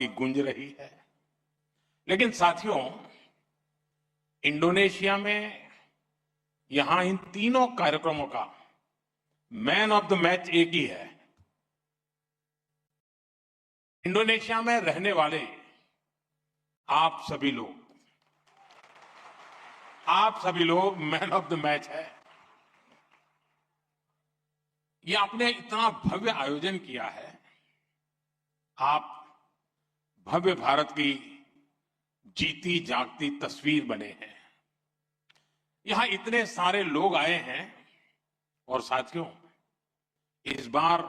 की गूंज रही है। लेकिन साथियों, इंडोनेशिया में यहां इन तीनों कार्यक्रमों का मैन ऑफ द मैच एक ही है। इंडोनेशिया में रहने वाले आप सभी लोग मैन ऑफ द मैच है। ये आपने इतना भव्य आयोजन किया है। आप भव्य भारत की जीती जागती तस्वीर बने हैं। यहां इतने सारे लोग आए हैं और साथियों, इस बार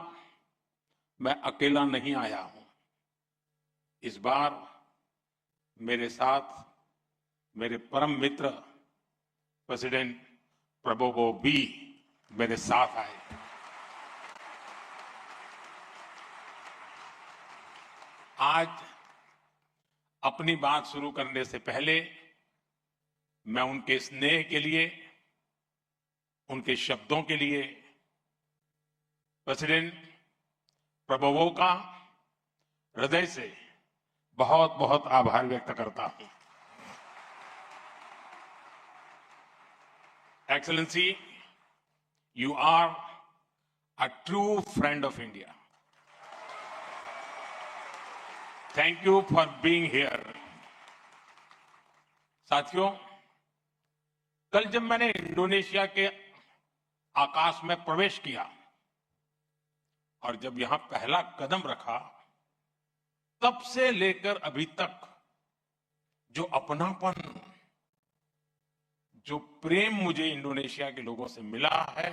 मैं अकेला नहीं आया हूं। इस बार मेरे साथ मेरे परम मित्र प्रेसिडेंट प्रबोवो भी मेरे साथ आए। आज अपनी बात शुरू करने से पहले मैं उनके स्नेह के लिए, उनके शब्दों के लिए प्रेसिडेंट प्रबोवो का हृदय से बहुत बहुत आभार व्यक्त करता हूं। Excellency, you are a true friend of India. Thank you for being here. साथियों, कल जब मैंने इंडोनेशिया के आकाश में प्रवेश किया और जब यहां पहला कदम रखा, तब से लेकर अभी तक जो अपनापन, जो प्रेम मुझे इंडोनेशिया के लोगों से मिला है,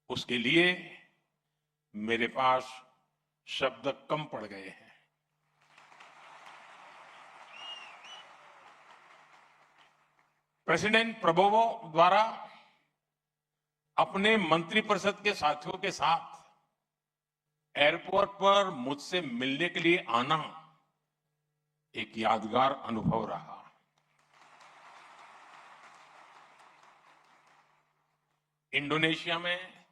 उसके लिए मेरे पास शब्द कम पड़ गए हैं। प्रेसिडेंट प्रबोवो द्वारा अपने मंत्रिपरिषद के साथियों के साथ एयरपोर्ट पर मुझसे मिलने के लिए आना एक यादगार अनुभव रहा। इंडोनेशिया में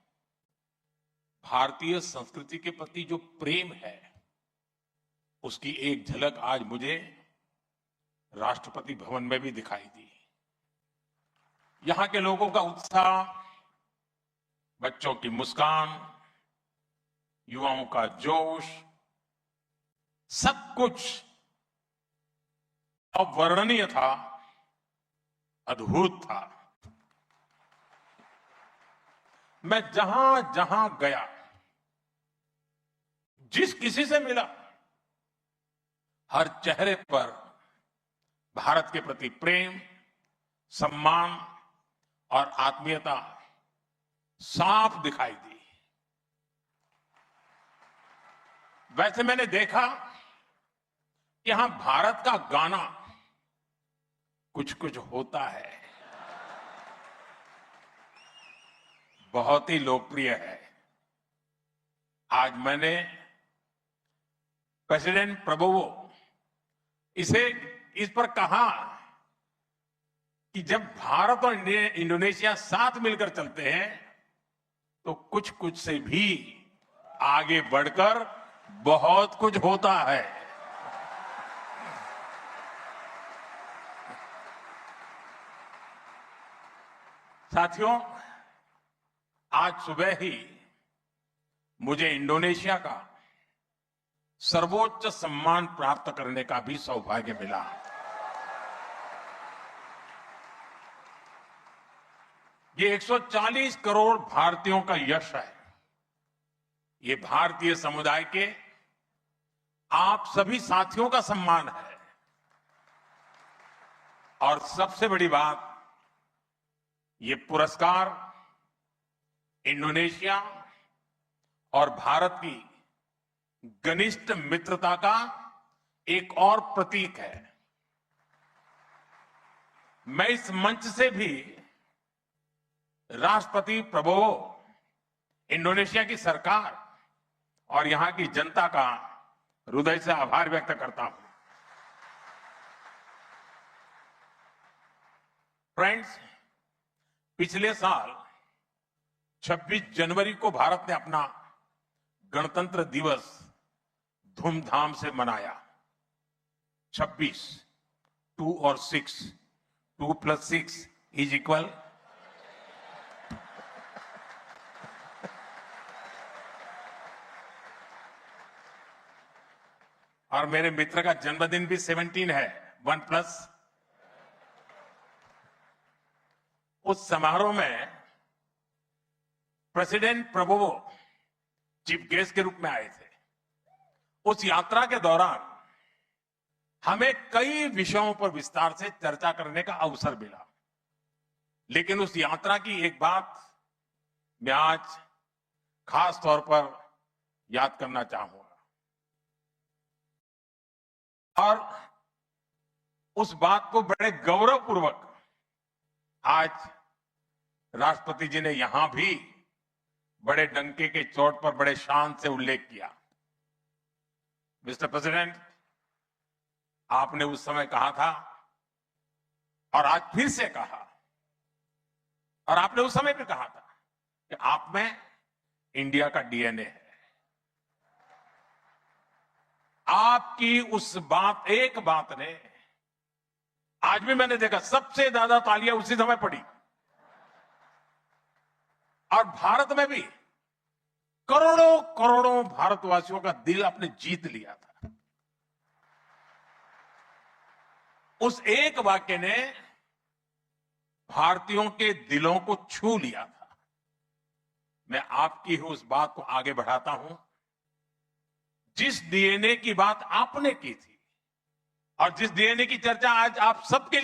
भारतीय संस्कृति के प्रति जो प्रेम है, उसकी एक झलक आज मुझे राष्ट्रपति भवन में भी दिखाई दी। यहां के लोगों का उत्साह, बच्चों की मुस्कान, युवाओं का जोश, सब कुछ अवर्णनीय था, अद्भुत था। मैं जहां जहां गया, जिस किसी से मिला, हर चेहरे पर भारत के प्रति प्रेम, सम्मान और आत्मीयता साफ दिखाई दी। वैसे मैंने देखा कि यहां भारत का गाना कुछ कुछ होता है, बहुत ही लोकप्रिय है। आज मैंने प्रेसिडेंट प्रबोवो इस पर कहा कि जब भारत और इंडोनेशिया साथ मिलकर चलते हैं तो कुछ कुछ से भी आगे बढ़कर बहुत कुछ होता है। साथियों, आज सुबह ही मुझे इंडोनेशिया का सर्वोच्च सम्मान प्राप्त करने का भी सौभाग्य मिला। ये 140 करोड़ भारतीयों का यश है। ये भारतीय समुदाय के आप सभी साथियों का सम्मान है। और सबसे बड़ी बात, ये पुरस्कार इंडोनेशिया और भारत की घनिष्ठ मित्रता का एक और प्रतीक है। मैं इस मंच से भी राष्ट्रपति प्रबोवो, इंडोनेशिया की सरकार और यहां की जनता का हृदय से आभार व्यक्त करता हूं। फ्रेंड्स, पिछले साल 26 जनवरी को भारत ने अपना गणतंत्र दिवस धूमधाम से मनाया। 26, 2 और 6, 2 + 6 = और मेरे मित्र का जन्मदिन भी 17 है, 1+। उस समारोह में प्रेसिडेंट प्रबोवो चीफ गेस्ट के रूप में आए थे। उस यात्रा के दौरान हमें कई विषयों पर विस्तार से चर्चा करने का अवसर मिला, लेकिन उस यात्रा की एक बात मैं आज खास तौर पर याद करना चाहूंगा। और उस बात को बड़े गौरवपूर्वक आज राष्ट्रपति जी ने यहां भी बड़े डंके के चोट पर बड़े शान से उल्लेख किया। मिस्टर प्रेसिडेंट, आपने उस समय कहा था और आज फिर से कहा, और आपने उस समय भी कहा था कि आप में इंडिया का डीएनए है। आपकी उस बात, एक बात ने, आज भी मैंने देखा सबसे ज्यादा तालियां उसी समय पड़ी, और भारत में भी करोड़ों करोड़ों भारतवासियों का दिल आपने जीत लिया था। उस एक वाक्य ने भारतीयों के दिलों को छू लिया था। मैं आपकी उस बात को आगे बढ़ाता हूं। जिस डीएनए की बात आपने की थी और जिस डीएनए की चर्चा आज आप सबके लिए